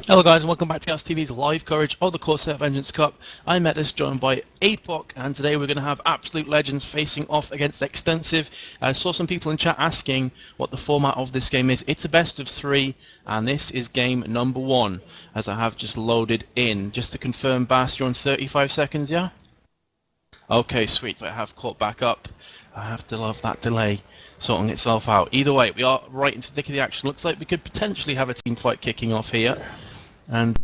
Hello guys and welcome back to Gas TV's live coverage of the Corsair Vengeance Cup. I'm Metis, joined by Apoc, and today we're going to have Absolute Legends facing off against eXtensive. I saw some people in chat asking what the format of this game is. It's a best of 3 and this is game number 1, as I have just loaded in. Just to confirm, Bass, you're on 35 seconds, yeah? Okay, sweet. I have caught back up. I have to love that delay sorting itself out. Either way, we are right into the thick of the action. Looks like we could potentially have a team fight kicking off here. And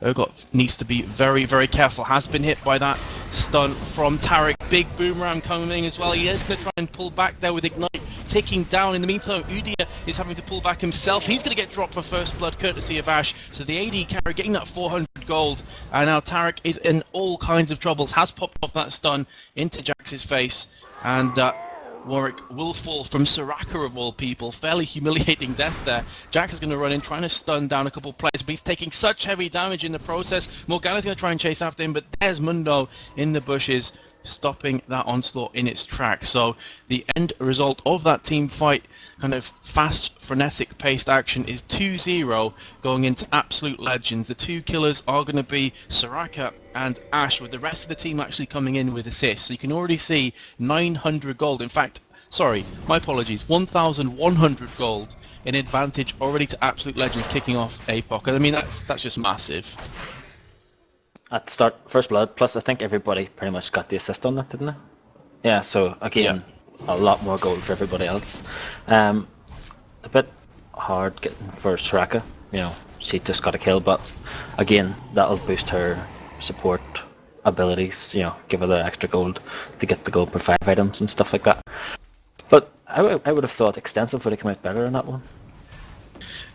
Urgot needs to be very, very careful. Has been hit by that stun from Tarek. Big boomerang coming as well. He is going to try and pull back there with Ignite ticking down. In the meantime, Udia is having to pull back himself. He's going to get dropped for first blood, courtesy of Ash. So the AD carry getting that 400 gold. And now Tarek is in all kinds of troubles. Has popped off that stun into Jax's face. And Warwick will fall from Soraka of all people. Fairly humiliating death there. Jax is going to run in, trying to stun down a couple of players, but he's taking such heavy damage in the process. Morgana's going to try and chase after him, but there's Mundo in the bushes, stopping that onslaught in its tracks. So the end result of that team fight, kind of fast, frenetic paced action, is 2-0 going into Absolute Legends. The two killers are going to be Soraka and Ash, with the rest of the team actually coming in with assists. So you can already see 900 gold. In fact, sorry, my apologies, 1,100 gold in advantage already to Absolute Legends kicking off APOC. I mean, that's just massive. At start, first blood, plus I think everybody pretty much got the assist on that, didn't they? Yeah, so again, a lot more gold for everybody else. A bit hard getting for Soraka, you know, she just got a kill, but again, that'll boost her support abilities, you know, give her the extra gold to get the gold per 5 items and stuff like that. But I would have thought eXtensive would have come out better in that one.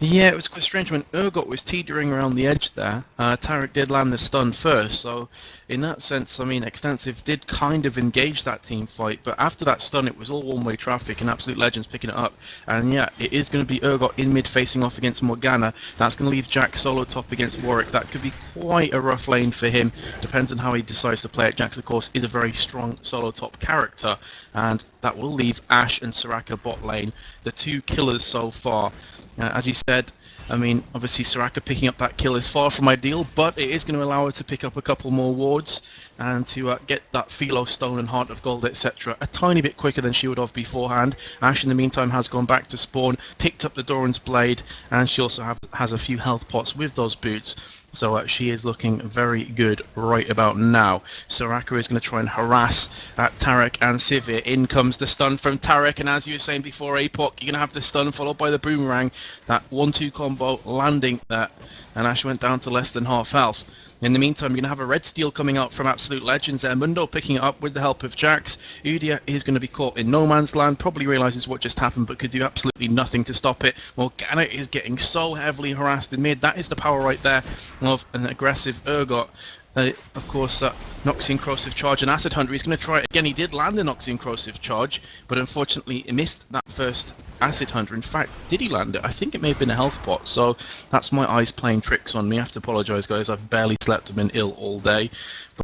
Yeah, it was quite strange when Urgot was teetering around the edge there. Tarek did land the stun first, so in that sense, I mean, eXtensive did kind of engage that team fight, but after that stun it was all one-way traffic and Absolute Legends picking it up. And yeah, it is going to be Urgot in mid facing off against Morgana. That's going to leave Jax solo top against Warwick. That could be quite a rough lane for him, depends on how he decides to play it. Jax, of course, is a very strong solo top character, and that will leave Ash and Soraka bot lane, the two killers so far. As you said, I mean, obviously Soraka picking up that kill is far from ideal, but it is going to allow her to pick up a couple more wards and to get that Philo Stone and Heart of Gold, etc. a tiny bit quicker than she would have beforehand. Ash, in the meantime, has gone back to spawn, picked up the Doran's Blade, and she also has a few health pots with those boots. So she is looking very good right about now. Soraka is going to try and harass Tarek and Sivir. In comes the stun from Tarek, and as you were saying before, Apoc, you're going to have the stun followed by the boomerang. That 1-2 combo landing there, and Ash went down to less than half health. In the meantime, you're going to have a red steel coming out from Absolute Legends there. Mundo picking it up with the help of Jax. Udia is going to be caught in no man's land, probably realises what just happened, but could do absolutely nothing to stop it. Morgana is getting so heavily harassed in mid. That is the power right there of an aggressive Urgot. Of course, Noxian Corrosive Charge and Acid Hunter. He's going to try it again. He did land the Noxian Corrosive Charge, but unfortunately he missed that first Acid Hunter. In fact, did he land it? I think it may have been a health pot, so that's my eyes playing tricks on me. I have to apologise, guys. I've barely slept. I've been ill all day.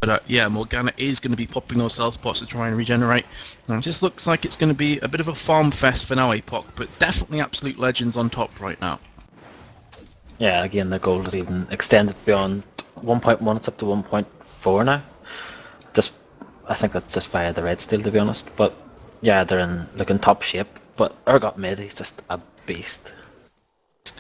But yeah, Morgana is going to be popping those health pots to try and regenerate. And it just looks like it's going to be a bit of a farm fest for now, Apoc, but definitely Absolute Legends on top right now. Yeah, again, the gold is even extended beyond 1.1, it's up to 1.4 now. I think that's just via the red steel, to be honest. But yeah, they're in looking top shape. But Urgot mid, he's just a beast.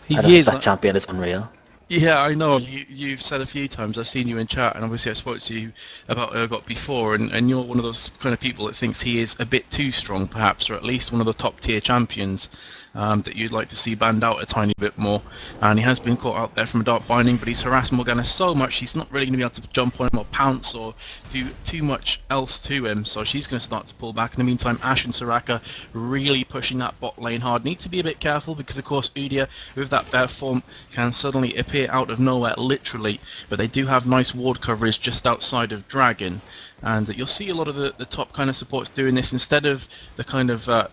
That champion is unreal. Yeah, I know. You've said a few times, I've seen you in chat, and obviously I spoke to you about Urgot before, and you're one of those kind of people that thinks he is a bit too strong, perhaps, or at least one of the top tier champions that you'd like to see banned out a tiny bit more. And he has been caught out there from a Dark Binding, but he's harassed Morgana so much she's not really going to be able to jump on him or pounce or do too much else to him, so she's going to start to pull back. In the meantime, Ash and Soraka really pushing that bot lane hard. Need to be a bit careful because, of course, Udia, with that bear form, can suddenly appear out of nowhere, literally, but they do have nice ward coverage just outside of Dragon, and you'll see a lot of the top kind of supports doing this instead of the kind of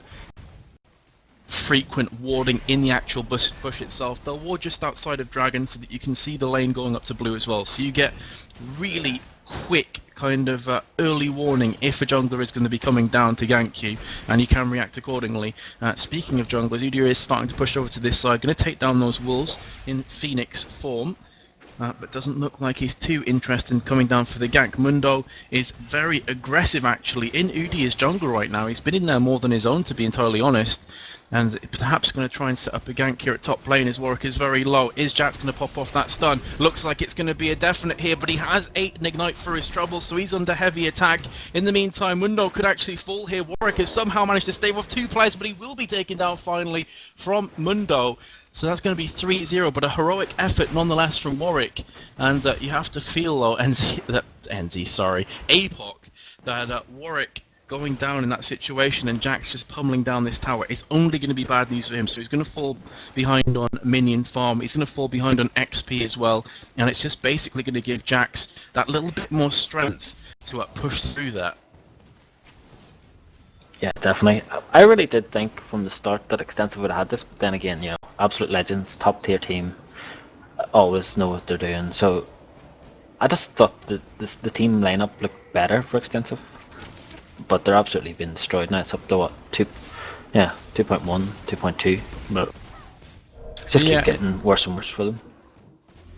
frequent warding in the actual bush itself. They'll ward just outside of Dragon so that you can see the lane going up to blue as well, so you get really quick kind of early warning if a jungler is going to be coming down to gank you, and you can react accordingly. Speaking of junglers, Udyr is starting to push over to this side, going to take down those wolves in Phoenix form. but doesn't look like he's too interested in coming down for the gank. Mundo is very aggressive actually in Udyr's jungle right now. He's been in there more than his own, to be entirely honest, and perhaps going to try and set up a gank here at top lane. His Warwick is very low. Is Jax going to pop off that stun? Looks like it's going to be a definite here, but he has 8 and Ignite for his trouble, so he's under heavy attack. In the meantime, Mundo could actually fall here. Warwick has somehow managed to stave off 2 players, but he will be taken down finally from Mundo. So that's going to be 3-0, but a heroic effort nonetheless from Warwick. And you have to feel, though, APOC, that Warwick going down in that situation and Jax just pummeling down this tower is only going to be bad news for him. So he's going to fall behind on minion farm, he's going to fall behind on XP as well, and it's just basically going to give Jax that little bit more strength to push through that. Yeah, definitely. I really did think from the start that eXtensive would have had this, but then again, you know, absolute legends, top tier team, always know what they're doing. So I just thought that the team lineup looked better for eXtensive, but they're absolutely been destroyed now. It's up to what, 2.1, 2.2, but it's just keep getting worse and worse for them.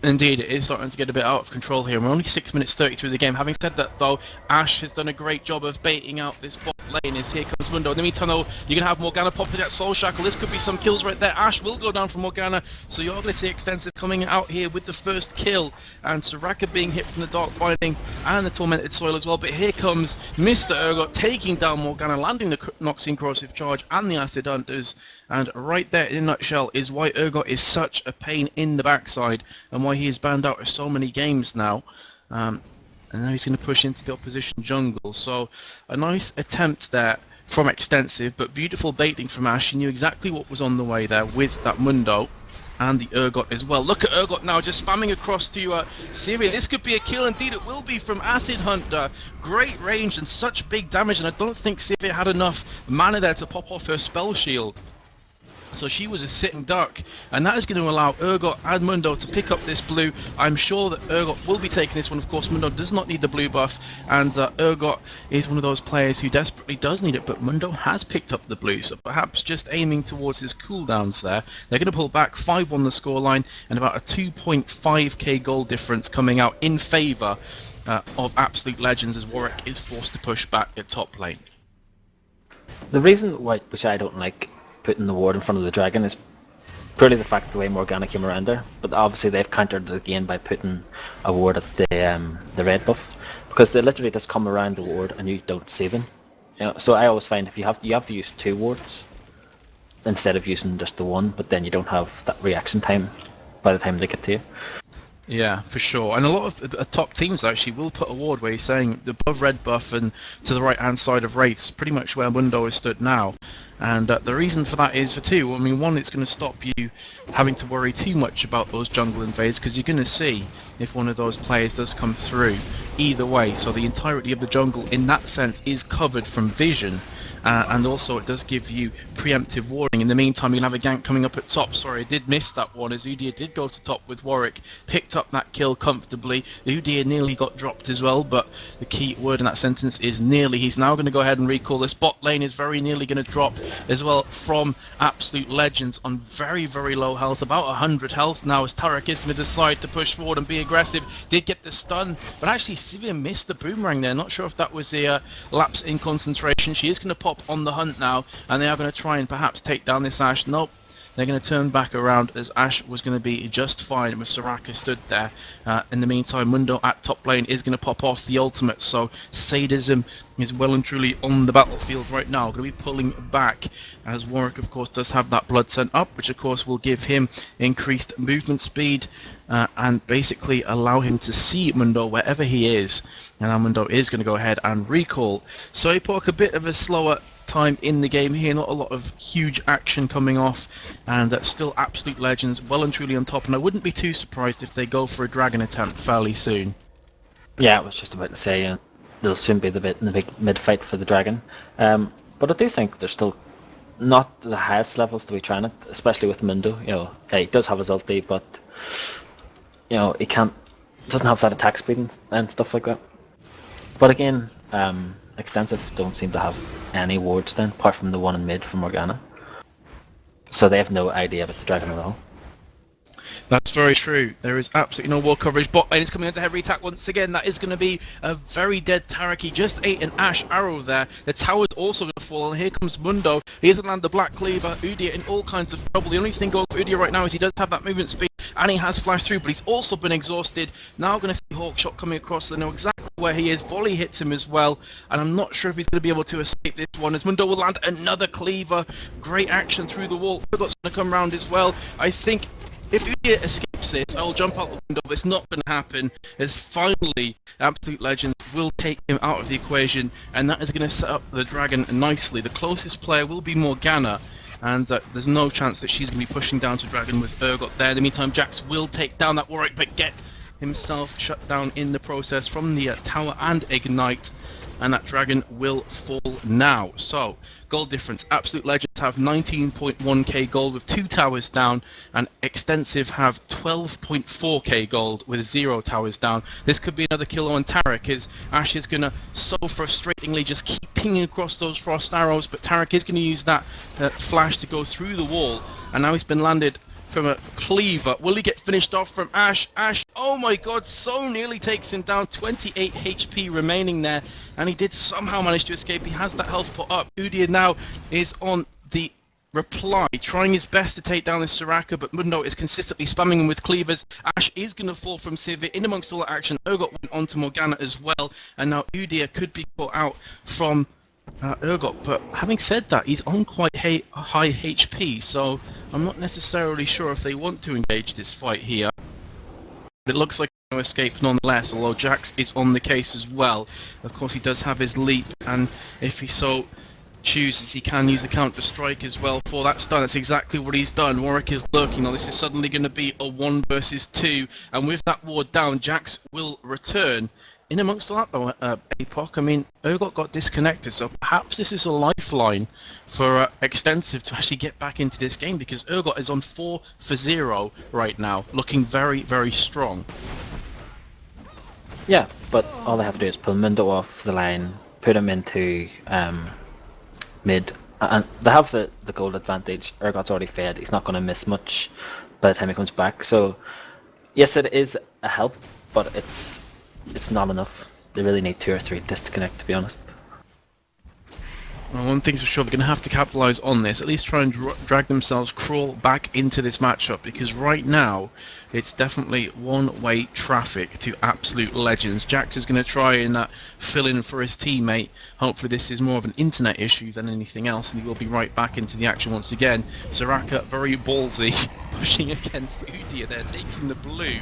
Indeed, it is starting to get a bit out of control here. We're only 6 minutes 30 through the game. Having said that, though, Ashe has done a great job of baiting out this bot lane. As here comes Mundo. In the meantime, though, you're going to have Morgana pop to that Soul Shackle. This could be some kills right there. Ashe will go down from Morgana, so you're going to see eXtensive coming out here with the first kill, and Soraka being hit from the Dark Binding and the Tormented Soil as well. But here comes Mr. Urgot taking down Morgana, landing the Noxian Corrosive Charge and the Acid Hunters. And right there, in a nutshell, is why Urgot is such a pain in the backside and why he is banned out of so many games now. And now he's going to push into the opposition jungle. So a nice attempt there from eXtensive, but beautiful baiting from Ashe. He knew exactly what was on the way there with that Mundo and the Urgot as well. Look at Urgot now just spamming across to Syria. This could be a kill, indeed it will be from Acid Hunter. Great range and such big damage, and I don't think Syria had enough mana there to pop off her spell shield. So she was a sitting duck, and that is going to allow Urgot and Mundo to pick up this blue. I'm sure that Urgot will be taking this one. Of course, Mundo does not need the blue buff, and Urgot is one of those players who desperately does need it, but Mundo has picked up the blue, so perhaps just aiming towards his cooldowns there. They're going to pull back 5 on the scoreline, and about a 2.5k goal difference coming out in favour of Absolute Legends as Warwick is forced to push back at top lane. The reason why, which I don't like, putting the ward in front of the dragon is purely the fact the way Morgana came around there, but obviously they've countered it again by putting a ward at the red buff, because they literally just come around the ward and you don't see them. You know, so I always find if you have to use 2 wards instead of using just the one, but then you don't have that reaction time by the time they get to you. Yeah, for sure. And a lot of top teams actually will put a ward where you're saying above red buff and to the right hand side of Wraiths, pretty much where Mundo is stood now. And the reason for that is for 2. I mean, 1, it's going to stop you having to worry too much about those jungle invades, because you're going to see if one of those players does come through either way. So the entirety of the jungle in that sense is covered from vision. And also it does give you preemptive warning. In the meantime, you'll have a gank coming up at top. Sorry, I did miss that one as Udyr did go to top with Warwick, picked up that kill comfortably. Udyr nearly got dropped as well, but the key word in that sentence is nearly. He's now going to go ahead and recall. This bot lane is very nearly going to drop as well from Absolute Legends on very, very low health, about 100 health now, as Tarek is going to decide to push forward and be aggressive. Did get the stun, but actually Sivir missed the boomerang there. Not sure if that was a lapse in concentration. She is going to pop on the hunt now, and they are going to try and perhaps take down this Ashe. Nope, they're going to turn back around as Ashe was going to be just fine with Soraka stood there. In the meantime, Mundo at top lane is going to pop off the ultimate, so Sadism is well and truly on the battlefield right now, going to be pulling back, as Warwick of course does have that blood sent up, which of course will give him increased movement speed and basically allow him to see Mundo wherever he is. And now Mundo is going to go ahead and recall. So APOC a bit of a slower time in the game here, not a lot of huge action coming off, and still Absolute Legends well and truly on top, and I wouldn't be too surprised if they go for a dragon attempt fairly soon. Yeah, I was just about to say there'll soon be the big mid fight for the dragon, but I do think there's still not the highest levels to be trying it, especially with Mundo. You know, he does have his ulti, but you know, he doesn't have that attack speed and stuff like that. But again, eXtensive don't seem to have any wards then, apart from the one in mid from Morgana. So they have no idea about the dragon at all. That's very true. There is absolutely no wall coverage. Bot lane is coming into heavy attack once again. That is going to be a very dead Tarek. He just ate an Ash arrow there. The tower's also going to fall, and here comes Mundo. He doesn't land the Black Cleaver. Udyr in all kinds of trouble. The only thing going for Udyr right now is he does have that movement speed, and he has flashed through, but he's also been exhausted. Now going to see Hawkshot coming across. They know exactly where he is. Volley hits him as well, and I'm not sure if he's going to be able to escape this one, as Mundo will land another Cleaver. Great action through the wall. Urgot's going to come round as well. I think if Udyr escapes this, I'll jump out the window, but it's not going to happen, as finally Absolute Legends will take him out of the equation, and that is going to set up the Dragon nicely. The closest player will be Morgana, and there's no chance that she's going to be pushing down to Dragon with Urgot there. In the meantime, Jax will take down that Warwick, but get himself shut down in the process from the tower and Ignite, and that Dragon will fall now. So, gold difference. Absolute Legends have 19.1k gold with 2 towers down, and eXtensive have 12.4k gold with 0 towers down. This could be another kill on Tarek, as Ash is going to so frustratingly just keep pinging across those frost arrows, but Tarek is going to use that flash to go through the wall, and now he's been landed from a Cleaver. Will he get finished off from Ash? Ash, oh my god, so nearly takes him down. 28 HP remaining there, and he did somehow manage to escape. He has that health put up. Udyr now is on the reply, trying his best to take down this Soraka, but Mundo is consistently spamming him with cleavers. Ash is going to fall from Sivir. In amongst all the action, Urgot went on to Morgana as well, and now Udyr could be caught out from Urgot, but having said that, he's on quite high HP, so I'm not necessarily sure if they want to engage this fight here. But it looks like no escape nonetheless, although Jax is on the case as well. Of course, he does have his leap, and if he so chooses, he can use the counter strike as well for that stun. That's exactly what he's done. Warwick is lurking. Now this is suddenly going to be a 1 versus 2, and with that ward down, Jax will return. In amongst all that though, Apoc, I mean, Urgot got disconnected, so perhaps this is a lifeline for eXtensive to actually get back into this game, because Urgot is on 4 for 0 right now, looking very, very strong. Yeah, but all they have to do is pull Mundo off the line, put him into mid, and they have the gold advantage. Urgot's already fed, he's not going to miss much by the time he comes back, so yes, it is a help, but it's not enough. They really need 2 or 3 disconnect, to be honest. Well, one thing's for sure, they're going to have to capitalise on this, at least try and drag themselves, crawl back into this matchup, because right now it's definitely one-way traffic to Absolute Legends. Jax is going to try and fill in for his teammate. Hopefully this is more of an internet issue than anything else, and he will be right back into the action once again. Soraka, very ballsy, pushing against Udyr there, taking the blue.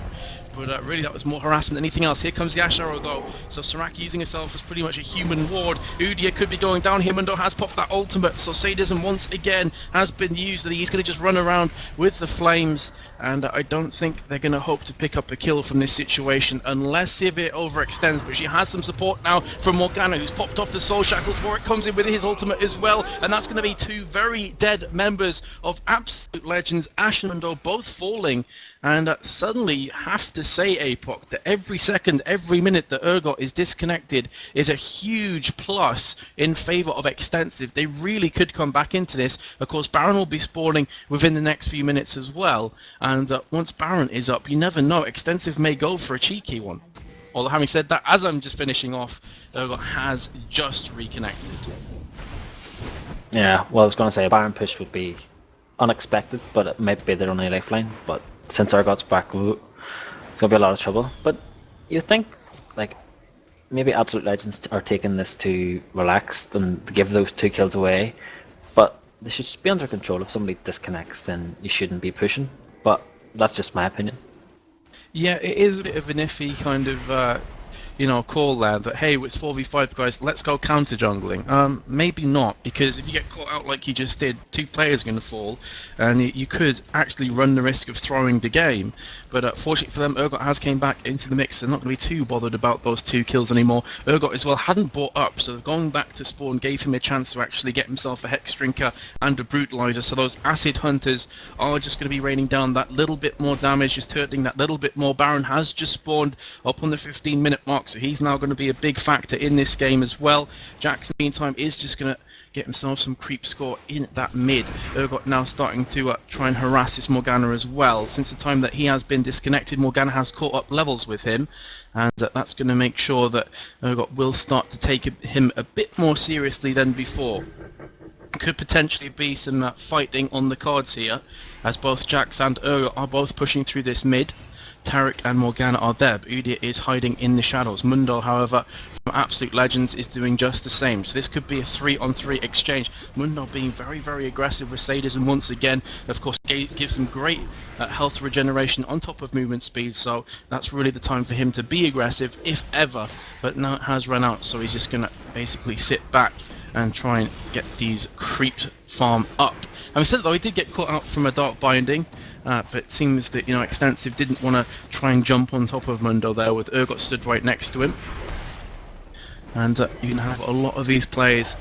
But really that was more harassment than anything else. Here comes the Ash Arrow though, so Soraka using herself as pretty much a human ward. Udyr could be going down here. Mundo has popped that ultimate, so Sadism once again has been used, and he's going to just run around with the flames, and I don't think they're going to hope to pick up a kill from this situation unless Sivir overextends, but she has some support now from Morgana, who's popped off the Soul Shackles. Warwick comes in with his ultimate as well, and that's going to be 2 very dead members of Absolute Legends. Ash and Mundo both falling, and suddenly you have to say, Apoc, that every second, every minute that Urgot is disconnected is a huge plus in favour of eXtensive. They really could come back into this. Of course, Baron will be spawning within the next few minutes as well, and once Baron is up, you never know, eXtensive may go for a cheeky one. Although having said that, as I'm just finishing off, Urgot has just reconnected. Yeah, well, I was going to say a Baron push would be unexpected, but it might be their only lifeline, but since Urgot's back, it's going to be a lot of trouble. But you think, like, maybe Absolute Legends are taking this to relax and to give those 2 kills away, but they should just be under control. If somebody disconnects, then you shouldn't be pushing, but that's just my opinion. Yeah, it is a bit of an iffy kind of call there that, hey, it's 4v5 guys, let's go counter jungling. Maybe not, because if you get caught out like you just did, 2 players are going to fall, and you could actually run the risk of throwing the game. But fortunately for them, Urgot has came back into the mix. They're not going to be too bothered about those 2 kills anymore. Urgot as well hadn't bought up, so going back to spawn gave him a chance to actually get himself a Hex Drinker and a Brutalizer, so those Acid Hunters are just going to be raining down that little bit more damage, just hurting that little bit more. Baron has just spawned up on the 15-minute mark. Apox, so he's now going to be a big factor in this game as well. Jax, in the meantime, is just going to get himself some creep score in that mid. Urgot now starting to try and harass this Morgana as well. Since the time that he has been disconnected, Morgana has caught up levels with him, and that's going to make sure that Urgot will start to take him a bit more seriously than before. Could potentially be some fighting on the cards here, as both Jax and Urgot are both pushing through this mid. Taric and Morgana are there, but Udyr is hiding in the shadows. Mundo, however, from Absolute Legends is doing just the same. So this could be a 3-on-3 exchange. Mundo being very, very aggressive with sadism once again. Of course, gives him great health regeneration on top of movement speed, so that's really the time for him to be aggressive, if ever. But now it has run out, so he's just going to basically sit back and try and get these creeps farm up. Having said that, though, he did get caught out from a Dark Binding, but it seems that, you know, eXtensive didn't want to try and jump on top of Mundo there, with Urgot stood right next to him. And you can have a lot of these players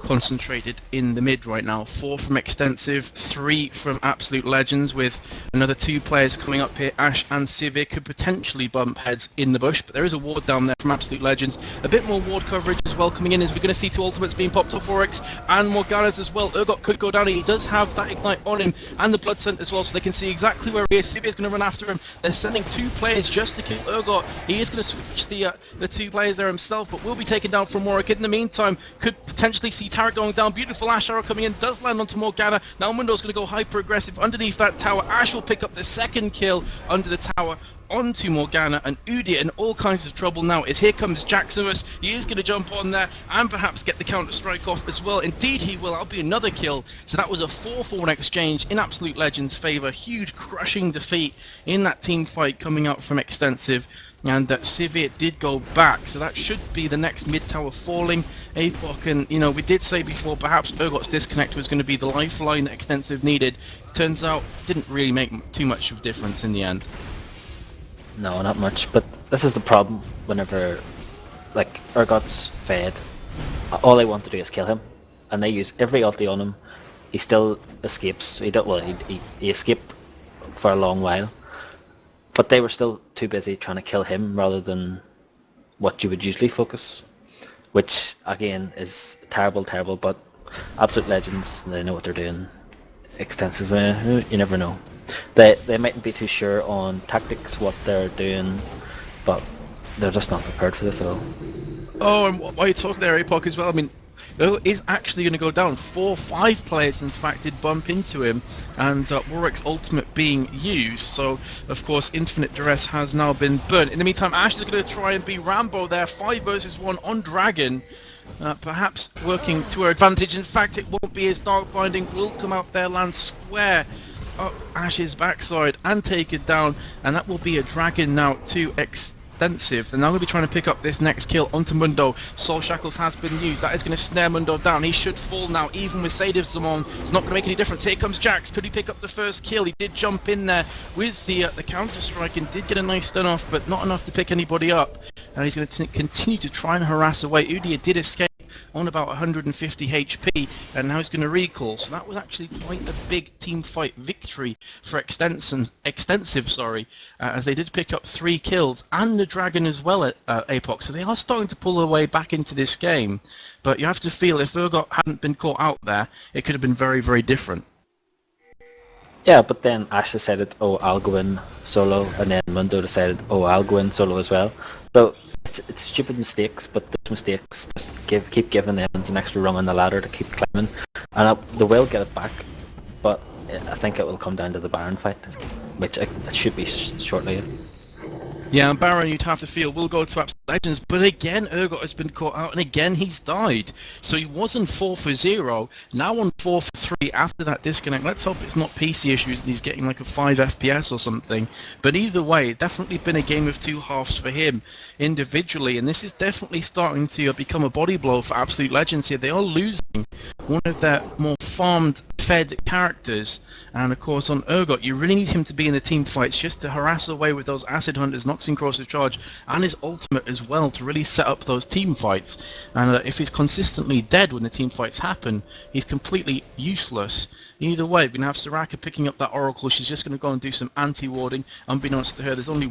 concentrated in the mid right now. 4 from eXtensive, 3 from Absolute Legends, with another 2 players coming up here. Ash and Sivir could potentially bump heads in the bush, but there is a ward down there from Absolute Legends. A bit more ward coverage as well coming in, as we're going to see 2 ultimates being popped off Oryx and Morgana's as well. Urgot could go down. He does have that ignite on him and the blood scent as well, so they can see exactly where he is. Sivir's going to run after him. They're sending 2 players just to kill Urgot. He is going to switch the 2 players there himself, but will be taken down from Warwick. In the meantime, could potentially see Taric going down. Beautiful Ash arrow coming in, does land onto Morgana. Now Mundo's going to go hyper aggressive underneath that tower. Ash will pick up the second kill under the tower onto Morgana, and Udyr in all kinds of trouble now, as here comes Jaximus. He is going to jump on there and perhaps get the counter strike off as well. Indeed he will. That'll be another kill. So that was a 4-4 exchange in Absolute Legends' favour. Huge crushing defeat in that team fight coming out from eXtensive. And Sivir did go back, so that should be the next mid tower falling. Apoc, and you know, we did say before perhaps Urgot's disconnect was going to be the lifeline that eXtensive needed. Turns out didn't really make too much of a difference in the end. No, not much, but this is the problem whenever, like, Urgot's fed. All they want to do is kill him, and they use every ulti on him. He still escapes. He escaped for a long while. But they were still too busy trying to kill him rather than what you would usually focus, which again is terrible, but Absolute Legends, they know what they're doing. eXtensive, you never know. They mightn't be too sure on tactics, what they're doing, but they're just not prepared for this at all. Oh, and while you're talking there, Apoc, as well, I mean, is actually going to go down. 4-5 players in fact did bump into him, and Warwick's ultimate being used, so of course Infinite Duress has now been burnt. In the meantime, Ash is going to try and be Rambo there, 5 versus 1 on Dragon, perhaps working to her advantage. In fact, it won't be, his Dark Binding will come out there, land square up Ash's backside and take it down, and that will be a Dragon now to eXtensive. And now we'll be trying to pick up this next kill onto Mundo. Soul Shackles has been used. That is going to snare Mundo down. He should fall now, even with sadism on. It's not going to make any difference. Here comes Jax. Could he pick up the first kill? He did jump in there with the counter strike and did get a nice stun off, but not enough to pick anybody up. And he's going to continue to try and harass away. Udyr did escape on about 150 HP, and now he's going to recall. So that was actually quite a big team fight victory for eXtensive, as they did pick up 3 kills and the Dragon as well at Apoc. So they are starting to pull their way back into this game, but you have to feel if Urgot hadn't been caught out there, it could have been very, very different. Yeah, but then Ash decided, oh, I'll go in solo, and then Mundo decided, oh, I'll go in solo as well. So it's stupid mistakes, but those mistakes just keep giving them an extra rung on the ladder to keep climbing, and they will get it back. But I think it will come down to the Baron fight, which it should be shortly. Yeah, and Baron, you'd have to feel, will go to Absolute Legends, but again, Urgot has been caught out, and again, he's died. So he was on 4 for 0, now on 4 for 3 after that disconnect. Let's hope it's not PC issues and he's getting like a 5 FPS or something. But either way, definitely been a game of 2 halves for him individually, and this is definitely starting to become a body blow for Absolute Legends here. They are losing one of their more farmed, fed characters, and of course on Urgot, you really need him to be in the team fights just to harass away with those Acid Hunters, Noxing Crosses charge, and his ultimate as well to really set up those team fights. And if he's consistently dead when the team fights happen, he's completely useless. Either way, we're going to have Soraka picking up that Oracle. She's just going to go and do some anti-warding. Unbeknownst to her, there's only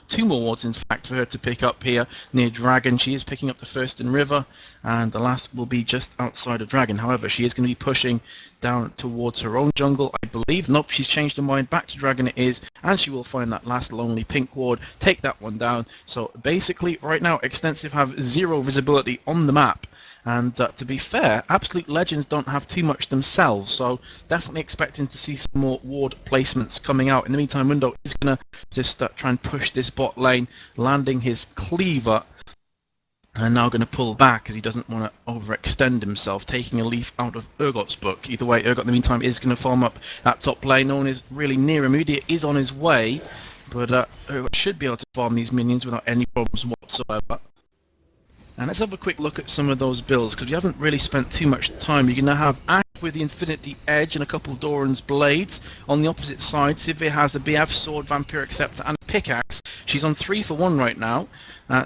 two more wards in fact for her to pick up here near Dragon. She is picking up the first in River, and the last will be just outside of Dragon. However, she is going to be pushing down towards her own jungle, I believe. Nope, she's changed her mind. Back to Dragon it is, and she will find that last lonely pink ward, take that one down. So basically, right now, eXtensive have zero visibility on the map. And to be fair, Absolute Legends don't have too much themselves, so definitely expecting to see some more ward placements coming out. In the meantime, Mundo is going to just try and push this bot lane, landing his cleaver, and now going to pull back as he doesn't want to overextend himself, taking a leaf out of Urgot's book. Either way, Urgot in the meantime is going to farm up that top lane. No one is really near him. Udyr is on his way, but Urgot should be able to farm these minions without any problems whatsoever. And let's have a quick look at some of those builds, because we haven't really spent too much time. You're going to have Ash with the Infinity Edge and a couple of Doran's Blades. On the opposite side, Sivir has a BF Sword, Vampiric Scepter and a Pickaxe. She's on 3 for 1 right now,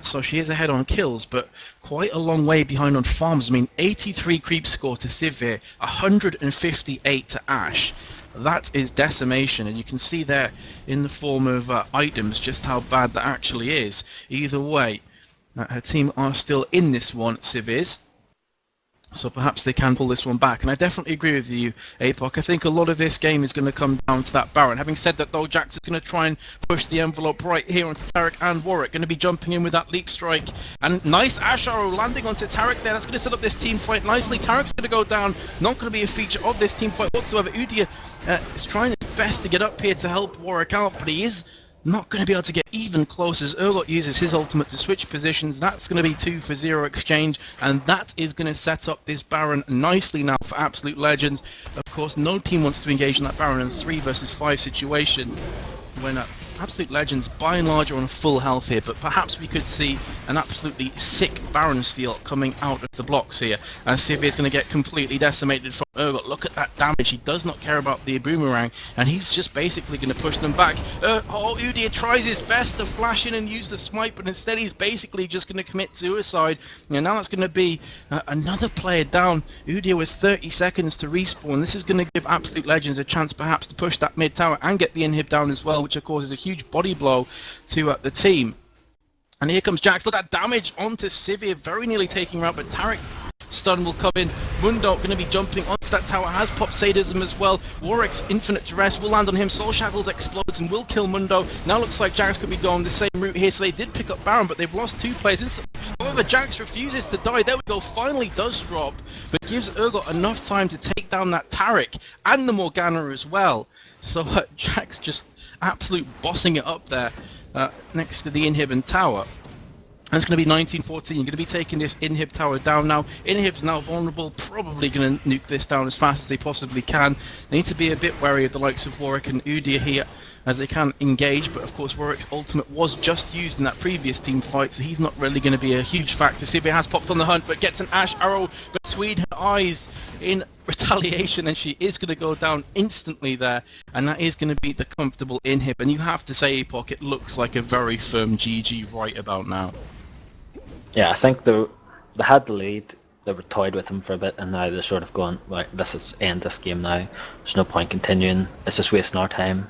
so she is ahead on kills, but quite a long way behind on farms. I mean, 83 creep score to Sivir, 158 to Ash. That is decimation, and you can see there in the form of items just how bad that actually is. Either way, her team are still in this one, Civ, so perhaps they can pull this one back. And I definitely agree with you, Apoc. I think a lot of this game is going to come down to that Baron. Having said that, though, Jax is going to try and push the envelope right here onto Taric and Warwick. Going to be jumping in with that leap strike. And nice Ash Arrow landing onto Taric there. That's going to set up this team fight nicely. Taric's going to go down. Not going to be a feature of this team fight whatsoever. Udyr is trying his best to get up here to help Warwick out, but he is not going to be able to get even close as Urgot uses his ultimate to switch positions. That's going to be 2 for 0 exchange, and that is going to set up this Baron nicely now for Absolute Legends. Of course, no team wants to engage in that Baron in a 3 versus 5 situation when Absolute Legends by and large are on full health here, but perhaps we could see an absolutely sick Baron steal coming out of the blocks here, and Sivir is going to get completely decimated from Urgot. Look at that damage. He does not care about the boomerang, and he's just basically going to push them back. Udyr tries his best to flash in and use the smite, but instead he's basically just going to commit suicide. And now that's going to be another player down. Udyr with 30 seconds to respawn. This is going to give Absolute Legends a chance perhaps to push that mid tower and get the inhib down as well, which of course is a huge body blow to the team. And here comes Jax. Look at that damage onto Sivir, very nearly taking her out, but Taric stun will come in. Mundo going to be jumping onto that tower, has popped sadism as well. Warwick's infinite duress will land on him. Soul Shackles explodes and will kill Mundo. Now looks like Jax could be going the same route here, so they did pick up Baron, but they've lost 2 players instantly. However, Jax refuses to die. There we go, finally does drop, but gives Urgot enough time to take down that Taric and the Morgana as well. So Jax just absolute bossing it up there next to the inhib and tower. And it's going to be 19-14. You're going to be taking this inhib tower down now. Inhib's now vulnerable, probably going to nuke this down as fast as they possibly can. They need to be a bit wary of the likes of Warwick and Udyr here, as they can engage, but of course Warwick's ultimate was just used in that previous team fight, so he's not really going to be a huge factor. Sivir has popped on the hunt, but gets an Ash Arrow between her eyes in retaliation, and she is going to go down instantly there, and that is going to be the comfortable inhib. And you have to say, Apoc, it looks like a very firm GG right about now. Yeah, I think they had the lead, they were toyed with them for a bit, and now they're sort of going, right, this is end this game now. There's no point continuing, it's just wasting our time.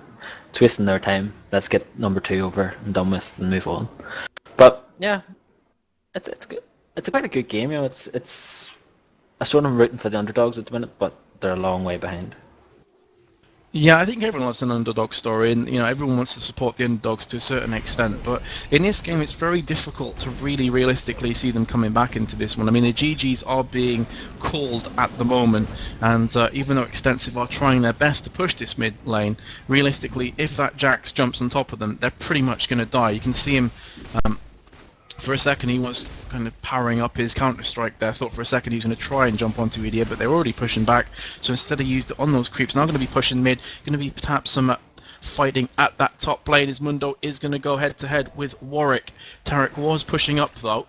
It's wasting their time. Let's get number 2 over and done with and move on. But yeah, it's good. It's quite a good game, you know. It's I sort of rooting for the underdogs at the minute, but they're a long way behind. Yeah, I think everyone loves an underdog story, and you know everyone wants to support the underdogs to a certain extent. But in this game, it's very difficult to really realistically see them coming back into this one. I mean, the GGs are being called at the moment, and even though eXtensive are trying their best to push this mid lane, realistically, if that Jax jumps on top of them, they're pretty much going to die. You can see him. For a second he was kind of powering up his counter-strike there. Thought for a second he was going to try and jump onto Udyr, but they were already pushing back. So instead he used it on those creeps. Now going to be pushing mid. Going to be perhaps some fighting at that top lane as Mundo is going to go head-to-head with Warwick. Taric was pushing up though.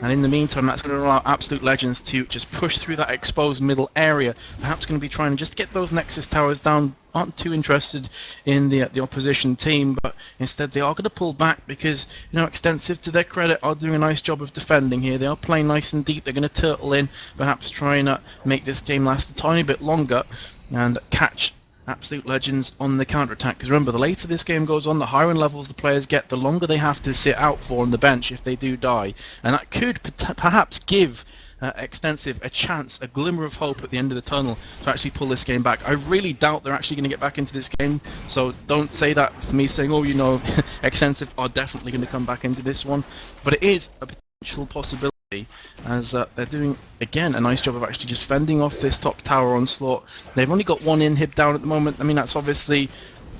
And in the meantime, that's going to allow Absolute Legends to just push through that exposed middle area. Perhaps going to be trying to just get those Nexus towers down. Aren't too interested in the opposition team, but instead they are going to pull back because, you know, eXtensive, to their credit, are doing a nice job of defending here. They are playing nice and deep. They're going to turtle in, perhaps try and make this game last a tiny bit longer. and catch Absolute Legends on the counter-attack. Because remember, the later this game goes on, the higher in levels the players get, the longer they have to sit out for on the bench if they do die. And that could perhaps give eXtensive a chance, a glimmer of hope at the end of the tunnel to actually pull this game back. I really doubt they're actually going to get back into this game, so don't say that for me saying, oh, you know, eXtensive are definitely going to come back into this one. But it is a potential possibility, as they're doing, again, a nice job of actually just fending off this top tower onslaught. They've only got one inhib down at the moment. I mean, that's obviously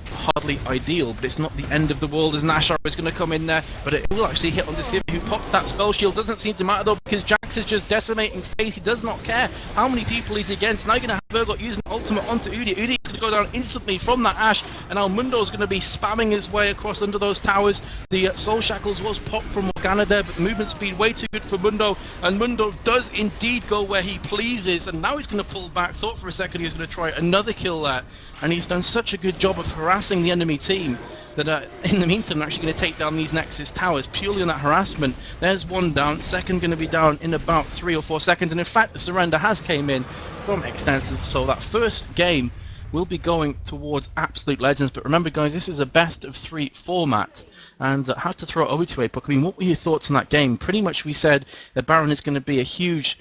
hardly ideal, but it's not the end of the world as Nashar is going to come in there, but it will actually hit on this Civi who popped that spell shield. Doesn't seem to matter though, because Jax is just decimating face. He does not care how many people he's against. Now you're going to have Urgot using ultimate onto Udi. Udi's going to go down instantly from that Ash, and now Mundo's going to be spamming his way across under those towers. The Soul Shackles was popped from Morgana there, but the movement speed way too good for Mundo, and Mundo does indeed go where he pleases, and now he's going to pull back. Thought for a second he was going to try another kill there, and he's done such a good job of harassing the enemy team that in the meantime they're actually going to take down these Nexus towers purely on that harassment. There's one down, second going to be down in about 3 or 4 seconds, and in fact the surrender has came in from eXtensive, so that first game will be going towards Absolute Legends. But remember guys, this is a best of 3 format, and how to throw it over to a puck. I mean, what were your thoughts on that game? Pretty much we said that Baron is going to be a huge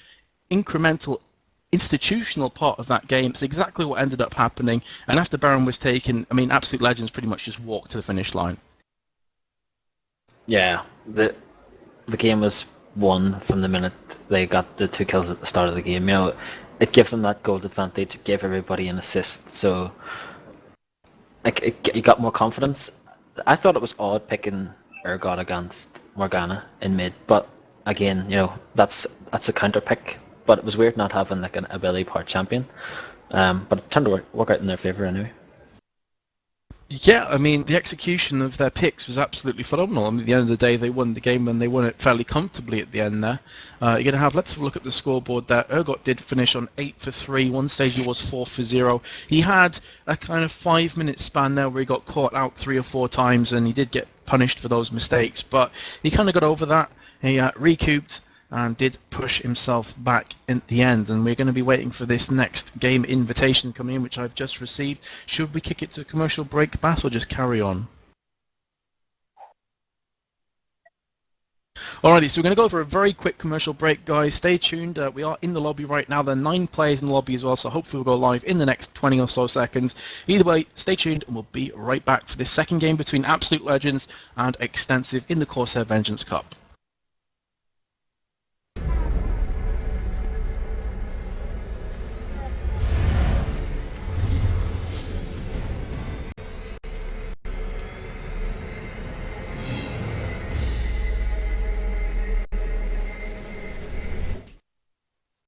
incremental institutional part of that game. It's exactly what ended up happening, and after Baron was taken, I mean, Absolute Legends pretty much just walked to the finish line. Yeah, the game was won from the minute they got the 2 kills at the start of the game. You know, it gives them that gold advantage, it gave everybody an assist, so like you got more confidence. I thought it was odd picking Urgot against Morgana in mid, but again, you know, that's a counter pick. But it was weird not having like an ability part champion. But it turned to work out in their favour anyway. Yeah, I mean, the execution of their picks was absolutely phenomenal. I mean, at the end of the day, they won the game, and they won it fairly comfortably at the end there. You're going to have, let's have a look at the scoreboard there. Urgot did finish on 8 for 3. One stage he was 4 for 0. He had a kind of 5-minute span there where he got caught out 3 or 4 times, and he did get punished for those mistakes. But he kind of got over that. He recouped and did push himself back in the end, and we're going to be waiting for this next game invitation coming in, which I've just received. Should we kick it to a commercial break, Bass, or just carry on? Alrighty, so we're going to go for a very quick commercial break, guys. Stay tuned. We are in the lobby right now. There are 9 players in the lobby as well, so hopefully we'll go live in the next 20 or so seconds. Either way, stay tuned, and we'll be right back for this second game between Absolute Legends and eXtensive in the Corsair Vengeance Cup.